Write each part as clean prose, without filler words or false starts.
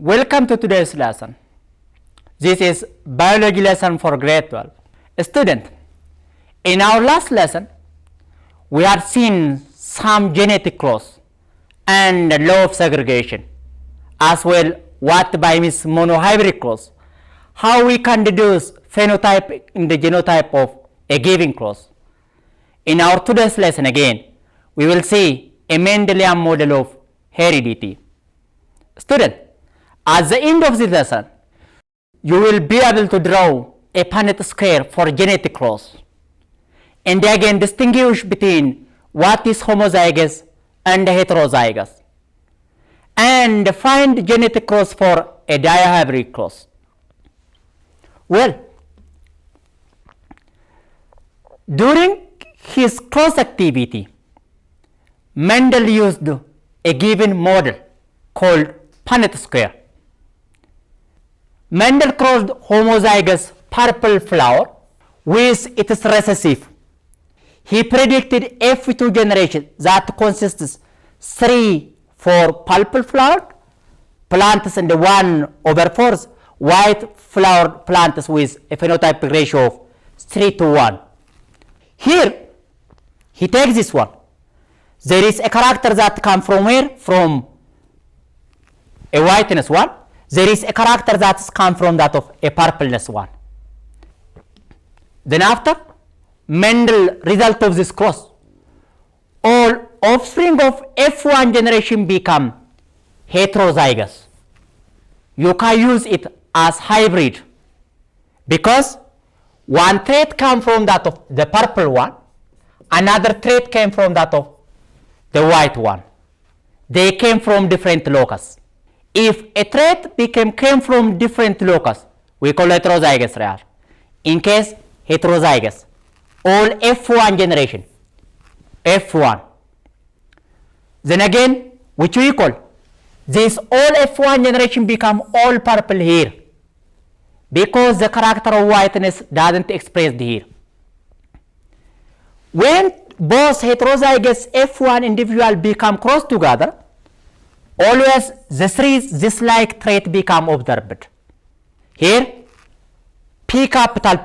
Welcome to today's lesson. This is biology lesson for grade 12. Student, in our last lesson, we have seen some genetic clause and the law of segregation, as well what by means monohybrid clause, how we can deduce phenotype in the genotype of a given clause. In our today's lesson again, we will see a Mendelian model of heredity. Student, at the end of this lesson, you will be able to draw a Punnett square for genetic clause, and again distinguish between what is homozygous and heterozygous, and find genetic clause for a dihybrid clause. Well, during his clause activity, Mendel used a given model called Punnett square. Mendel crossed homozygous purple flower with its recessive. He predicted F2 generation that consists 3-4 purple flower plants and 1/4 white flower plants with a phenotypic ratio of 3:1. Here, he takes this one. There is a character that comes from where? From a whiteness one. There is a character that comes from that of a purpleness one. Then after, Mendel result of this cross, all offspring of F1 generation become heterozygous. You can use it as hybrid because one trait comes from that of the purple one, another trait came from that of the white one. They came from different locus. If a trait came from different locus, we call heterozygous rare. In case heterozygous, all F1 generation, F1. Then again, which we call this all F1 generation become all purple here because the character of whiteness doesn't expressed here. When both heterozygous F1 individual become crossed together, always the three this-like trait become observed. Here, P capital,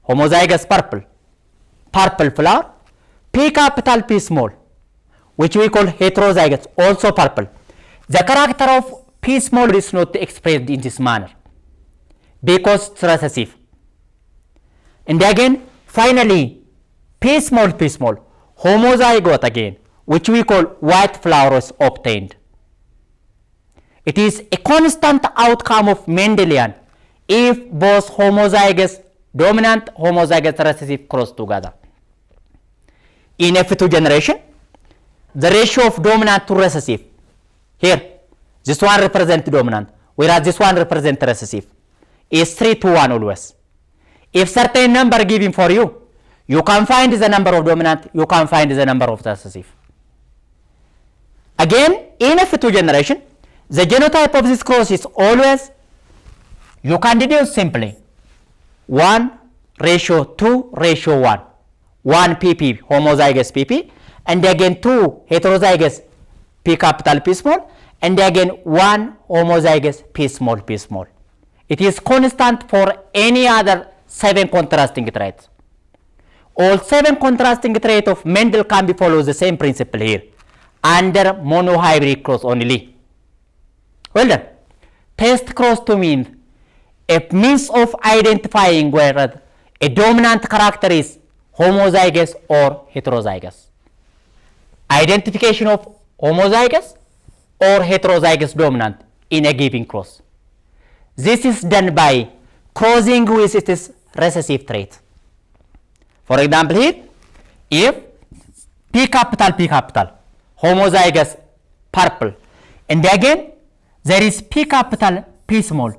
homozygous purple flower, P capital, P small, which we call heterozygous, also purple. The character of P small is not expressed in this manner because it's recessive. And again, finally, P small, homozygote again, which we call white flowers obtained. It is a constant outcome of Mendelian if both homozygous dominant, homozygous recessive cross together. In F2 generation, the ratio of dominant to recessive, here, this one represents dominant, whereas this one represents recessive, is 3:1 always. If certain number given for you, you can find the number of dominant, you can find the number of recessive. Again, in F2 generation, the genotype of this cross is always, you can deduce simply 1:2:1. 1 PP, homozygous PP, and again 2 heterozygous P capital, P small, and again 1 homozygous P small, P small. It is constant for any other 7 contrasting traits. All 7 contrasting traits of Mendel can be follows the same principle here under monohybrid cross only. Well done. Test cross to mean a means of identifying whether a dominant character is homozygous or heterozygous. Identification of homozygous or heterozygous dominant in a given cross. This is done by crossing with its recessive trait. For example here, if P capital, homozygous purple, and again there is P capital, P small,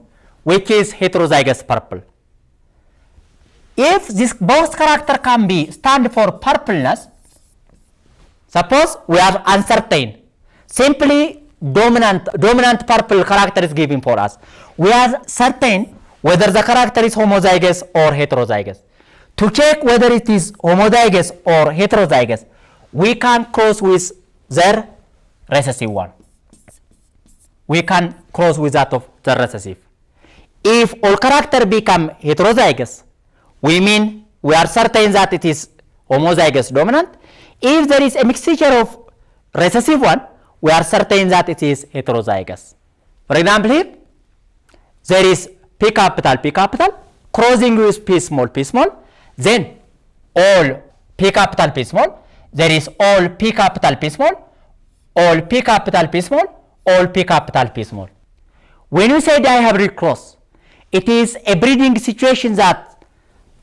which is heterozygous purple. If this both character can be stand for purpleness, suppose we are uncertain, simply dominant purple character is given for us. We are certain whether the character is homozygous or heterozygous. To check whether it is homozygous or heterozygous, we can cross with their recessive one. we can cross with that of the recessive. If all character become heterozygous, we mean we are certain that it is homozygous dominant. If there is a mixture of recessive one, we are certain that it is heterozygous. For example, here, there is P capital, crossing with P small, then all P capital, P small, there is all P capital, P small, all P capital, P small, all P capital, P small. When you say dihybrid cross, it is a breeding situation that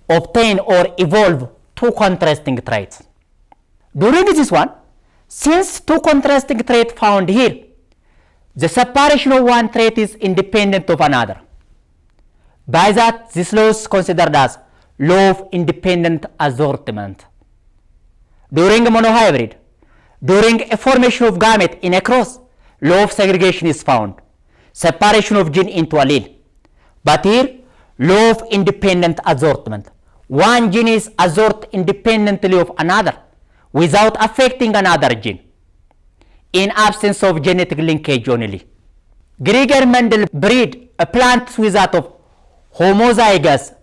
obtain or evolve two contrasting traits. During this one, since two contrasting traits found here, the separation of one trait is independent of another. By that, this law is considered as law of independent assortment. During a monohybrid, during a formation of gamete in a cross, law of segregation is found, separation of gene into allele. But here, law of independent assortment. One gene is assorted independently of another without affecting another gene, in absence of genetic linkage only. Gregor Mendel breed a plant with that of homozygous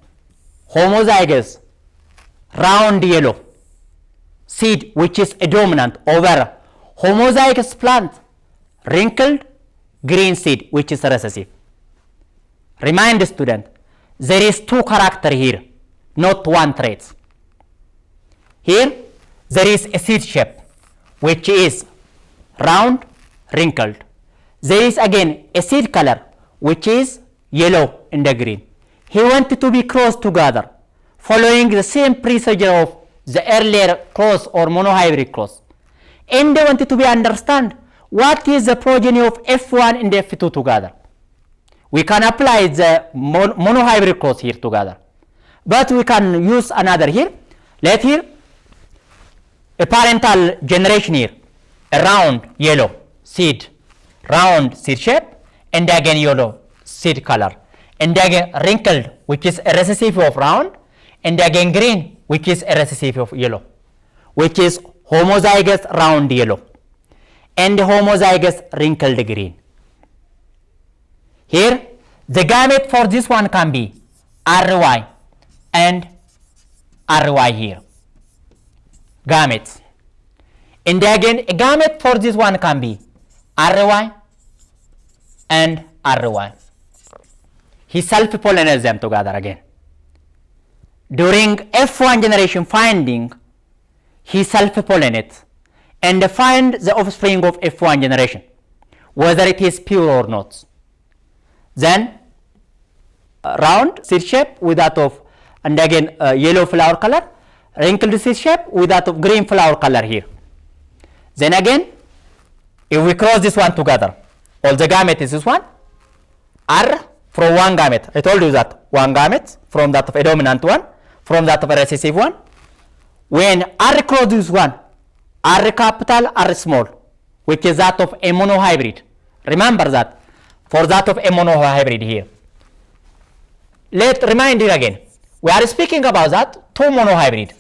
round yellow seed, which is a dominant, over homozygous plant wrinkled green seed, which is recessive. Remind the student, there is two character here, not one trait. Here, there is a seed shape, which is round, wrinkled. There is again a seed color, which is yellow and the green. He wanted to be crossed together, following the same procedure of the earlier cross or monohybrid cross. And they wanted to be understand what is the progeny of F1 and F2 together. We can apply the monohybrid cross here together, but we can use another here. Let here a parental generation here, a round yellow seed, round seed shape, and again yellow seed color, and again wrinkled, which is a recessive of round, and again green, which is a recessive of yellow, which is homozygous round yellow and homozygous wrinkled green. Here, the gamete for this one can be RY and RY here. Gametes. And again, a gamete for this one can be RY and RY. He self-pollinates them together again. During F1 generation finding, he self-pollinates and find the offspring of F1 generation, whether it is pure or not. Then round seed shape with that of, and again yellow flower color, wrinkled seed shape with that of green flower color here. Then again, if we cross this one together, all the gamete is this one, R from one gamete. I told you that one gamete from that of a dominant one, from that of a recessive one. When R cross this one, R capital, R small, which is that of a monohybrid. Remember that for that of a monohybrid here. Let's remind you again. We are speaking about that two monohybrid.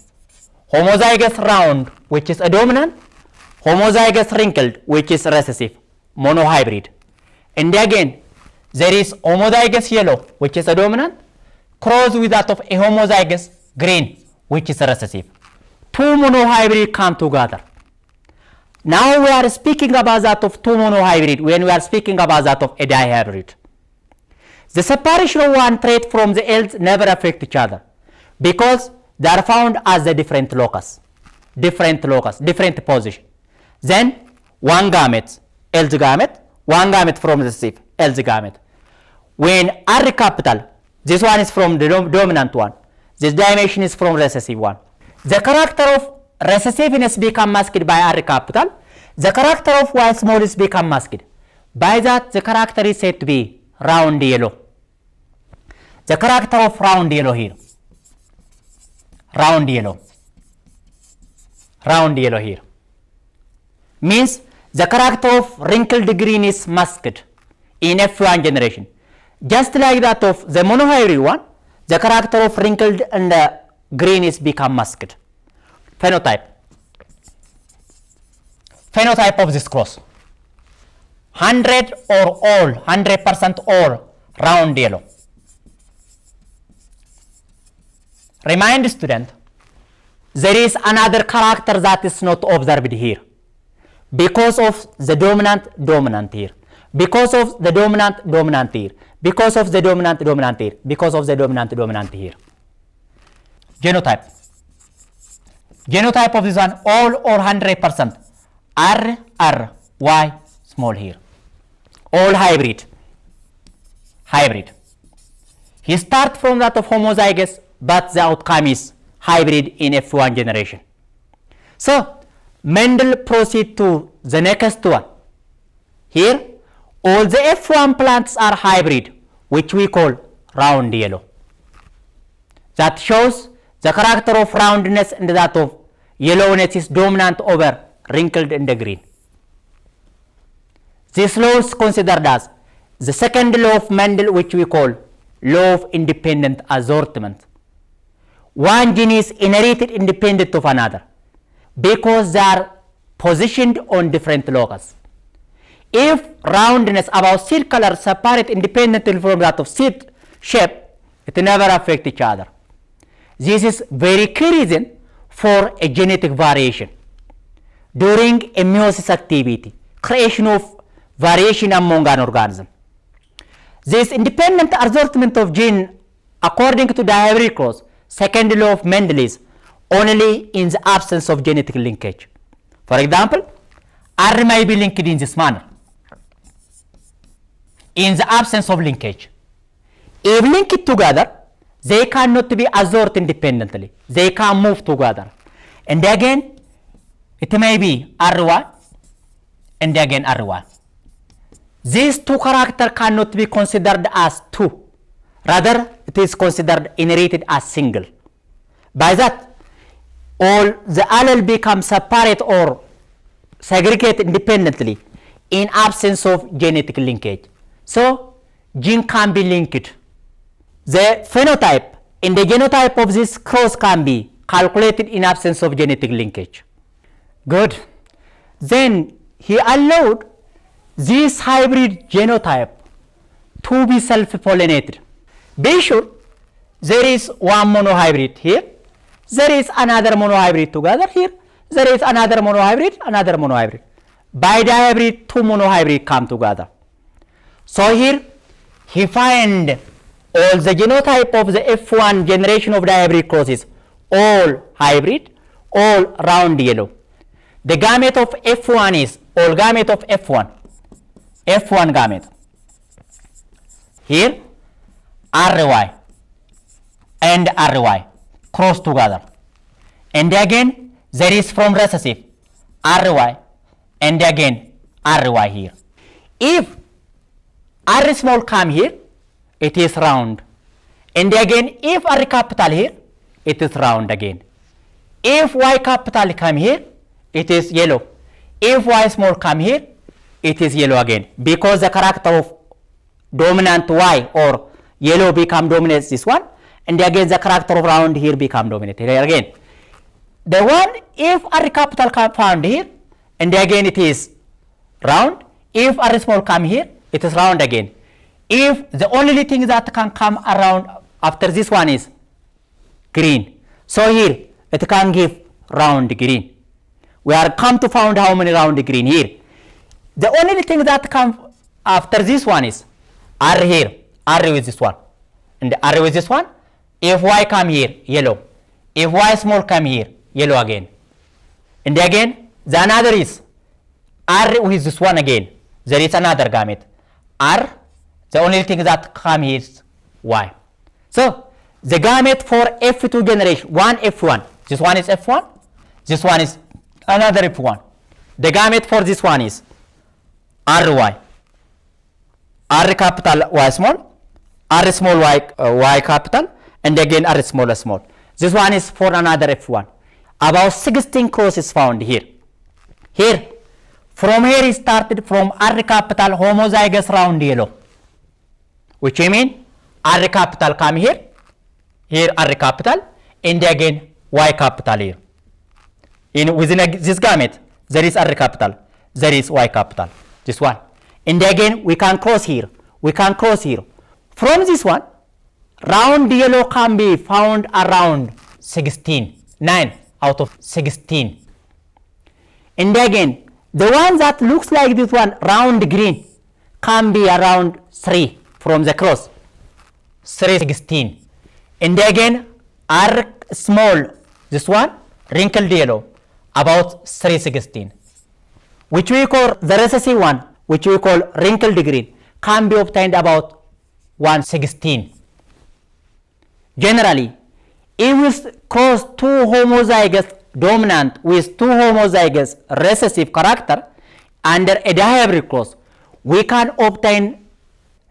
Homozygous round, which is a dominant, homozygous wrinkled, which is recessive, monohybrid. And again, there is homozygous yellow, which is a dominant, crossed with that of a homozygous green, which is recessive. Two monohybrid come together. Now we are speaking about that of two monohybrid when we are speaking about that of a dihybrid. The separation of one trait from the else never affect each other because they are found as a different locus, different position. Then one gamete, else gamete, one gamete from recessive, else gamete. When R capital, this one is from the dominant one, this dimension is from recessive one. The character of recessiveness become masked by R capital. The character of Y small is become masked. By that, the character is said to be round yellow. The character of round yellow here. Round yellow here. Means the character of wrinkled green is masked in F1 generation. Just like that of the monohybrid one, the character of wrinkled and green is become masked. Phenotype of this cross. 100 or all, 100% all round yellow. Remind student, there is another character that is not observed here. Because of the dominant here. Because of the dominant here. Because of the dominant here. Because of the dominant here. Genotype. Genotype of this one, all or 100%. R, Y, small here. All hybrid. Hybrid. He starts from that of homozygous, but the outcome is hybrid in F1 generation. So, Mendel proceed to the next one. Here, all the F1 plants are hybrid, which we call round yellow. That shows the character of roundness and that of yellowness is dominant over wrinkled and the green. This law is considered as the second law of Mendel, which we call law of independent assortment. One gene is inherited independent of another because they are positioned on different locus. If roundness about seed color separate independently from that of seed shape, it never affect each other. This is very key reason for a genetic variation. During a meiosis activity, creation of variation among an organism. This independent assortment of gene, according to the hybrid clause, second law of Mendel is only in the absence of genetic linkage. For example, R may be linked in this manner. In the absence of linkage. If linked together, they cannot be assorted independently. They can move together. And again, it may be R1 and again R1. These two characters cannot be considered as two. Rather, it is considered inherited as single. By that, all the allele become separate or segregated independently in absence of genetic linkage. So, gene can be linked. The phenotype and the genotype of this cross can be calculated in absence of genetic linkage. Good. Then he allowed this hybrid genotype to be self-pollinated. Be sure there is one monohybrid here, there is another monohybrid together here, there is another monohybrid. By dihybrid, two monohybrid come together. So here he find all the genotype of the F1 generation of dihybrid crosses, all hybrid, all round yellow. The gamete of F1 is all gamete of F1 gamete. Here RY and RY cross together. And again there is from recessive RY and again RY here. If R small come here, it is round. And again, if R capital here, it is round again. If Y capital come here, it is yellow. If Y small come here, it is yellow again. Because the character of dominant Y or yellow become dominant this one. And again, the character of round here become dominant here again. The one, if R capital come found here, and again it is round. If R small come here, it is round again. If the only thing that can come around after this one is green. So here, it can give round green. We are come to find how many round green here. The only thing that comes after this one is R here, R with this one. And R with this one. If Y come here, yellow. If Y small come here, yellow again. And again, the another is R with this one again. There is another gamete. R, the only thing that come here is Y. So, the gamete for F2 generation, one F1. This one is F1. This one is another F1. The gamete for this one is RY. R capital Y small, R small Y capital, and again R small small. This one is for another F1. About 16 crosses found here. Here, from here it started from R capital homozygous round yellow. Which I mean, R capital come here, here R capital, and again Y capital here. Within this gamete, there is R capital, there is Y capital, this one. And again, we can cross here. We can cross here. From this one, round yellow can be found around 16, 9 out of 16. And again, the one that looks like this one, round green, can be around 3 from the cross, 316. And again, R small, this one, wrinkled yellow, about 316. Which we call the recessive one, which we call wrinkled green, can be obtained about 116. Generally, if we cross two homozygous dominant with two homozygous recessive character under a dihybrid cross, we can obtain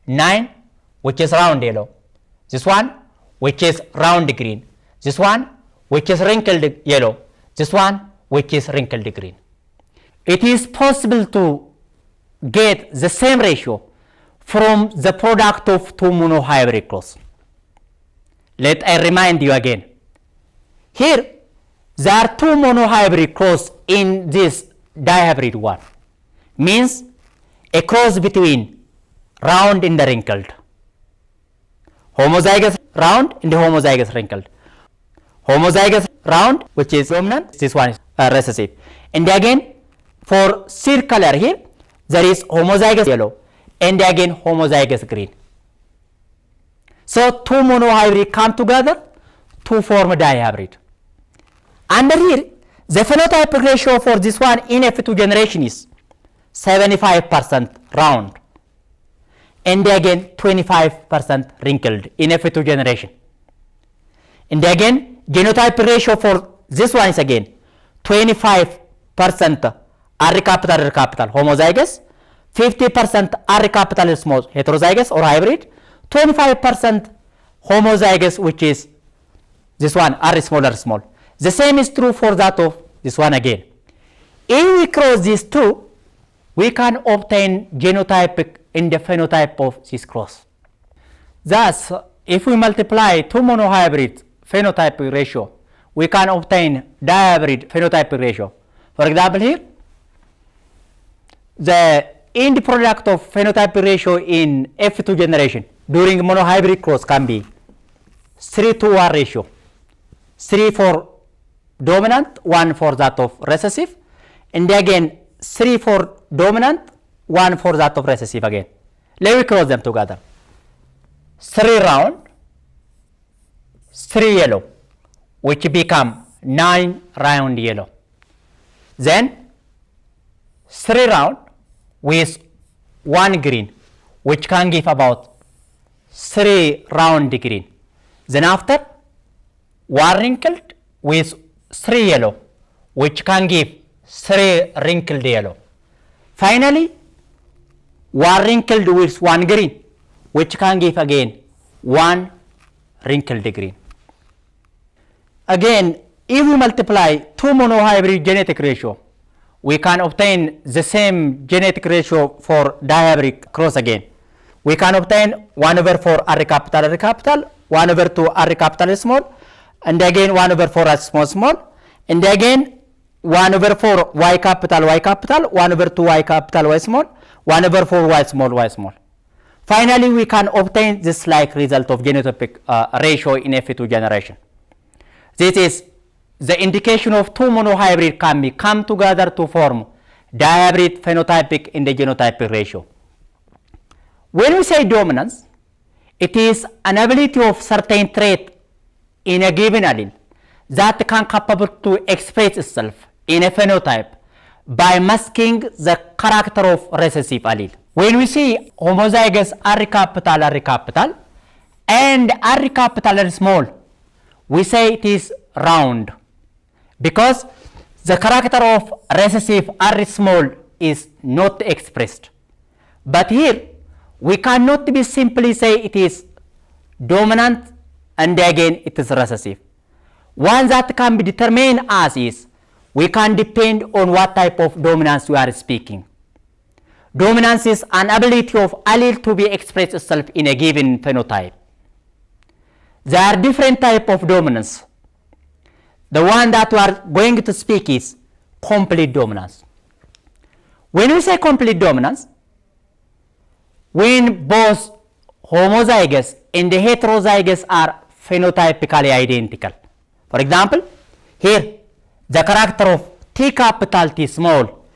9, which is round yellow. This one, which is round green. This one, which is wrinkled yellow. This one, which is wrinkled green. It is possible to get the same ratio from the product of two monohybrid cross. Let I remind you again. Here, there are two monohybrid cross in this dihybrid one. Means a cross between round and the wrinkled. Homozygous round and the homozygous wrinkled. Homozygous round, which is dominant, this one is recessive. And again, for circular here, there is homozygous yellow and again homozygous green. So two monohybrid come together to form a dihybrid. Under here, the phenotypic ratio for this one in F2 generation is 75% round and again 25% wrinkled in F2 generation. And again, genotype ratio for this one is again 25% R capital homozygous, 50% R capital small heterozygous or hybrid, 25% homozygous, which is this one R small. The same is true for that of this one again. If we cross these two, we can obtain genotypic in the phenotype of this cross. Thus, if we multiply two monohybrid phenotypic ratio, we can obtain dihybrid phenotypic ratio. For example, here, the end product of phenotypic ratio in F2 generation during monohybrid cross can be 3-to-1 ratio. 3 for dominant, 1 for that of recessive, and again 3 for dominant, 1 for that of recessive again. Let me cross them together. 3 round, 3 yellow, which become 9 round yellow. Then 3 round with 1 green, which can give about 3 round green. Then after, 1 wrinkled with 3 yellow, which can give 3 wrinkled yellow. Finally, 1 wrinkled with 1 green, which can give again 1 wrinkled green. Again, if we multiply two monohybrid genetic ratio, we can obtain the same genetic ratio for dihybrid cross again. We can obtain 1/4 R capital, 1/2 R capital small, and again 1/4 R small, and again 1/4 Y capital, 1/2 Y capital, Y small, 1/4 Y small. Finally, we can obtain this like result of genotypic ratio in F2 generation. This is the indication of two monohybrid can come together to form dihybrid phenotypic in the genotypic ratio. When we say dominance, it is an ability of certain trait in a given allele that can capable to express itself in a phenotype by masking the character of recessive allele. When we see homozygous R capital and R capital small, we say it is round because the character of recessive R small is not expressed. But here, we cannot be simply say it is dominant and again it is recessive. One that can be determined as is, we can depend on what type of dominance we are speaking. Dominance is an ability of allele to be expressed itself in a given phenotype. There are different types of dominance. The one that we are going to speak is complete dominance. When we say complete dominance, when both homozygous and the heterozygous are phenotypically identical. For example, here the character of T capital T small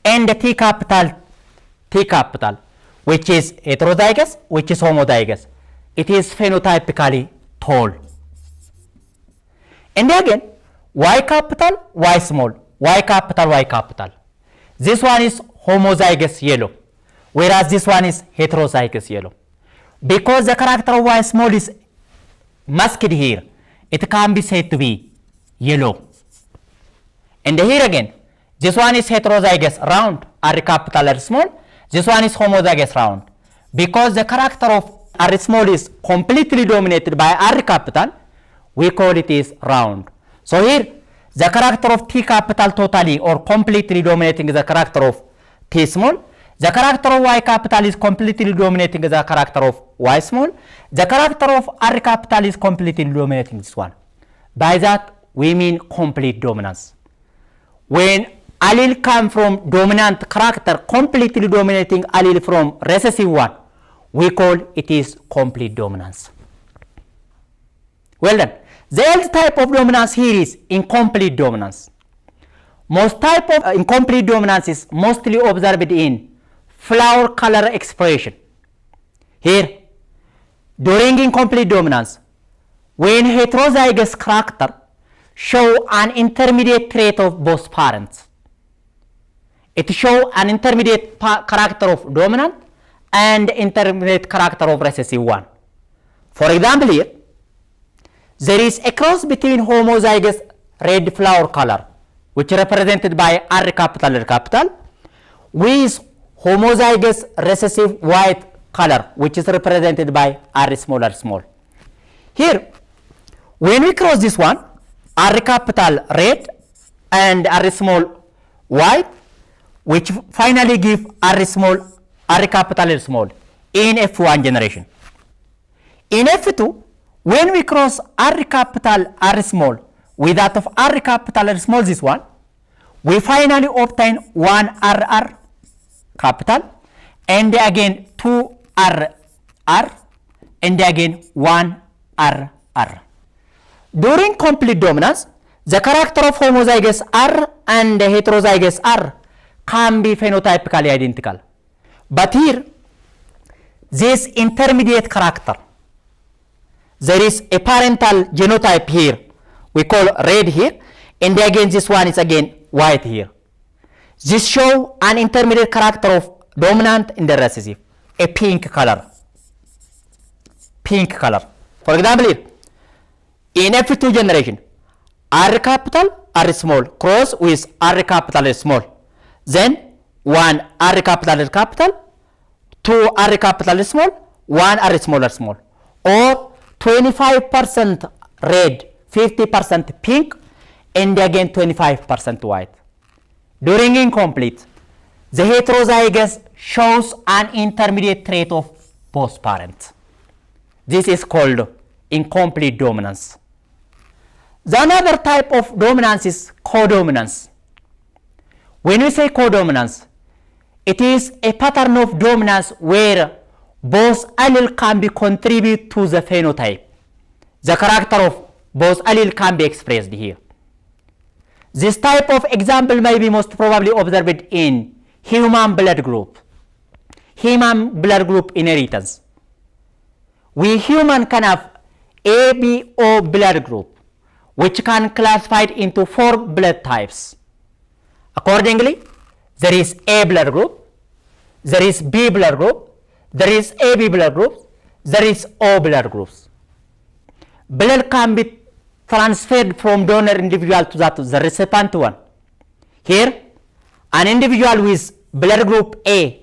and the T capital T capital, which is heterozygous, which is homozygous, it is phenotypically tall. And again, Y capital, Y small, Y capital, Y capital. This one is homozygous yellow, whereas this one is heterozygous yellow. Because the character of Y small is masked here, it can be said to be yellow. And here again, this one is heterozygous round, R capital R small. This one is homozygous round. Because the character of R small is completely dominated by R capital, we call it is round. So here, the character of T capital totally or completely dominating the character of T small. The character of Y capital is completely dominating the character of Y small. The character of R capital is completely dominating this one. By that, we mean complete dominance. When allele come from dominant character completely dominating allele from recessive one, we call it is complete dominance. Well done. The other type of dominance here is incomplete dominance. Most type of incomplete dominance is mostly observed in flower color expression. Here, during incomplete dominance, when heterozygous character show an intermediate trait of both parents, it show an intermediate character of dominant and intermediate character of recessive one. For example here, there is a cross between homozygous red flower color, which is represented by R capital, with homozygous recessive white color, which is represented by R small. Here, when we cross this one, R capital red and R small white, which finally give R capital R small in F1 generation. In F2, when we cross R capital R small with that of R capital R small, this one, we finally obtain one RR capital and again two RR and again one RR. During complete dominance, the character of homozygous R and heterozygous R can be phenotypically identical. But here, this intermediate character, there is a parental genotype here, we call red here, and again this one is again white here. This show an intermediate character of dominant and the recessive, a pink color. For example here, in F2 generation, R capital R small cross with R capital R small. Then one R capital R capital, two R capital R small, one R small. Or 25% red, 50% pink, and again 25% white. During incomplete, the heterozygous shows an intermediate trait of both parents. This is called incomplete dominance. The another type of dominance is codominance. When we say codominance, it is a pattern of dominance where both allele can be contribute to the phenotype. The character of both allele can be expressed here. This type of example may be most probably observed in human blood group inheritance. We human can have ABO blood group, which can classified into 4 blood types. Accordingly, there is A blood group, there is B blood group, there is AB blood groups, there is O blood groups. Blood can be transferred from donor individual to that of the recipient one. Here, an individual with blood group A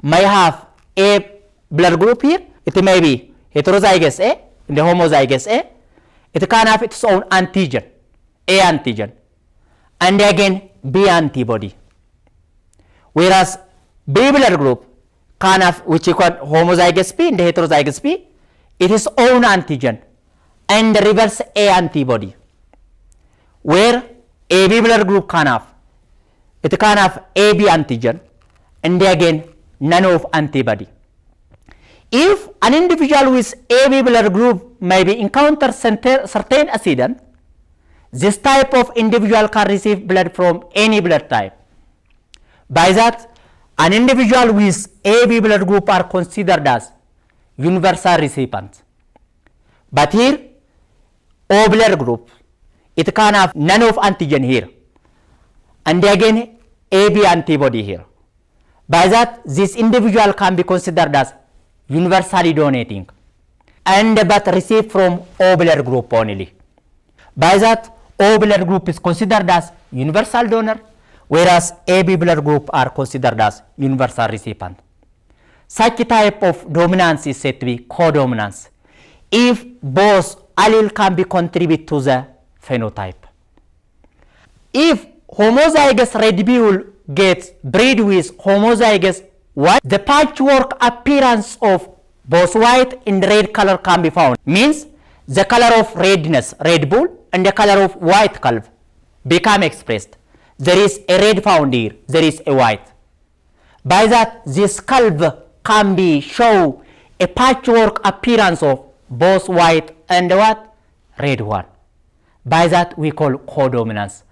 may have A blood group here. It may be heterozygous A and the homozygous A. It can have its own antigen, A antigen, and again B antibody. Whereas B blood group can have, which is called homozygous P and the heterozygous P, it is own antigen and reverse A antibody. Where AB blood group can have, it can have AB antigen and again none of antibody. If an individual with AB blood group maybe encounters certain accident, this type of individual can receive blood from any blood type. By that, an individual with AB blood group are considered as universal recipients. But here, O blood group, it can have none of antigen here. And again, AB antibody here. By that, this individual can be considered as universally donating and but receive from O blood group only. By that, O blood group is considered as universal donor, whereas AB blood group are considered as universal recipient. Such type of dominance is said to be codominance if both allele can be contribute to the phenotype. If homozygous red bull gets bred with homozygous white, the patchwork appearance of both white and red color can be found. Means the color of redness, red bull, and the color of white calf become expressed. There is a red found here, there is a white. By that, this calf can be show a patchwork appearance of both white and what? Red one. By that we call codominance.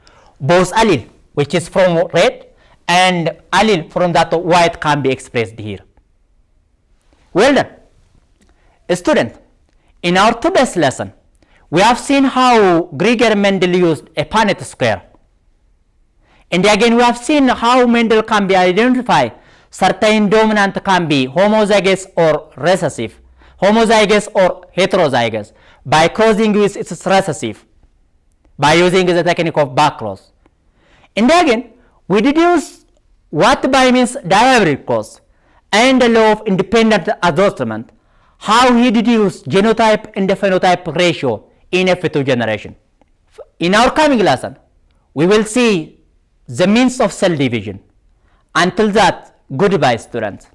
Both allele, which is from red, and allele from that white can be expressed here. Well done. Student, in our today's lesson, we have seen how Gregor Mendel used a Punnett square. And again, we have seen how Mendel can be identified. Certain dominant can be homozygous or recessive, homozygous or heterozygous, by crossing with its recessive, by using the technique of backcross. And again, we deduce what by means dihybrid cross and the law of independent adjustment, how he deduced genotype and the phenotype ratio in F2 generation. In our coming lesson, we will see the means of cell division. Until that, goodbye, students.